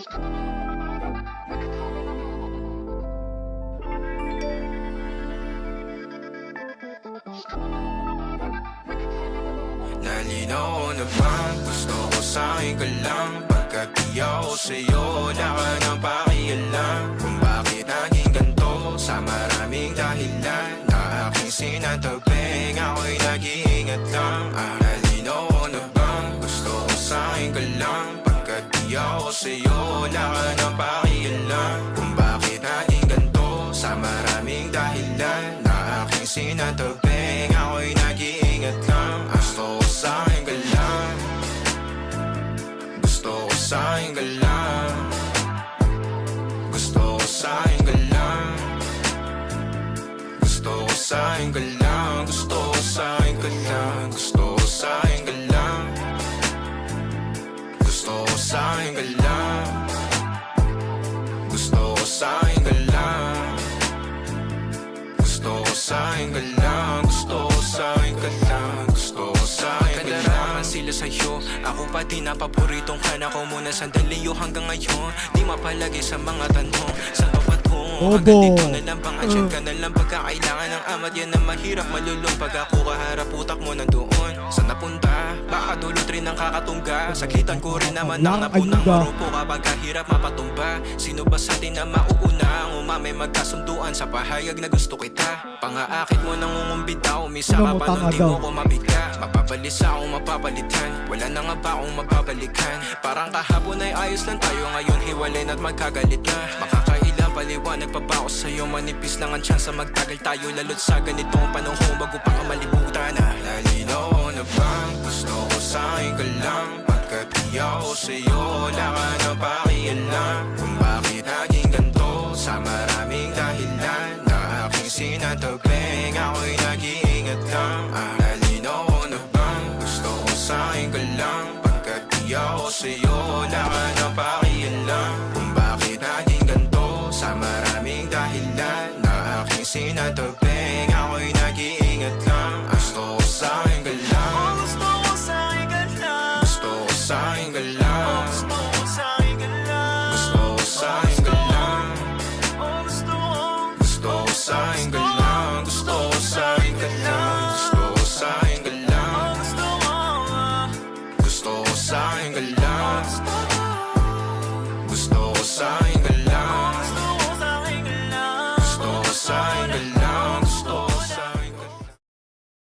Nalinaw na bang gusto ko sa'yo ka lang? Pagkat di ako sa'yo, wala ka nang pakialam. Kung bakit naging ganito sa maraming dahilan na aking sinatabing, ako'y nag-iingat lang. Nalinaw na bang gusto ko sa'yo ka lang? Pagkat di ako sa'yo, wala ka nang pakialam. Kung bakit naging ganito sa maraming dahilan na aking sinatabing, ako'y nag-iingat lang. Gusto ko sa'yo ka lang, gusto ko sa'yo ka lang, gusto ko sa'yo ka lang, gusto ko sa'yo ka lang, gusto ko sa'yo ka lang, gusto ko sa'yo ka lang, gusto ko sa'yo ka lang, gusto ko sa'yo ka lang, gusto ko sa'yo ka lang, gusto ko sa'yo ka lang, gusto ko sa'yo ka lang. Sila sa'yo, ako pa din na paboritong ka na ko muna sandali yo hanggang ngayon. Di mapalagi sa mga tanong, saan pa patungo? Hanggang dito na lang bang andyan ka na lang pagkakailangan ng amat. Yan ang mahirap malulong pag ako kaharap utak mo nandoon. Saan napunta? Baka dulot rin ang kakatungga. Sakitan ko rin naman ang napunang marupo kapag kahirap mapatumba. Sino ba sa atin na mauuna ang umamay magkasunduan sa pahayag na gusto kita? Pangaakit mo nang ungumbita, umisa ka pa nun di mo ko mabigla. Mapabalisa akong mapapalitan, wala na nga ba akong mapabalikan? Parang kahapon ay ayos lang tayo, ngayon hiwalay na't magkagalit na. Makakailang paliwanag pa ba ako sa'yo? Manipis lang ang tsansa magtagal tayo, lalo't sa ganitong panahon bago pa ka malibutan na. Nalinaw na bang gusto ko sa'yo ka lang? Pagkat di ako sa'yo, wala ka nang pakialam. Kung bakit naging ganito sa maraming dahilan na aking sinatabing, ako'y nag-iingat lang. Nalinaw na bang gusto ko sa'yo ka lang? Pagkat di ako sa'yo, wala ka nang pakialam. Kung bakit naging ganito sa maraming dahilan na aking sinatabing, ako'y nag-iingat lang. Gusto ko sa'yo ka lang, gusto ko sa'yo ka lang, gusto ko sa'yo ka lang, gusto ko sa'yo ka lang, gusto ko sa'yo ka lang, gusto ko sa'yo ka lang, gusto ko sa'yo ka lang, gusto ko sa'yo ka lang, gusto ko sa'yo ka lang.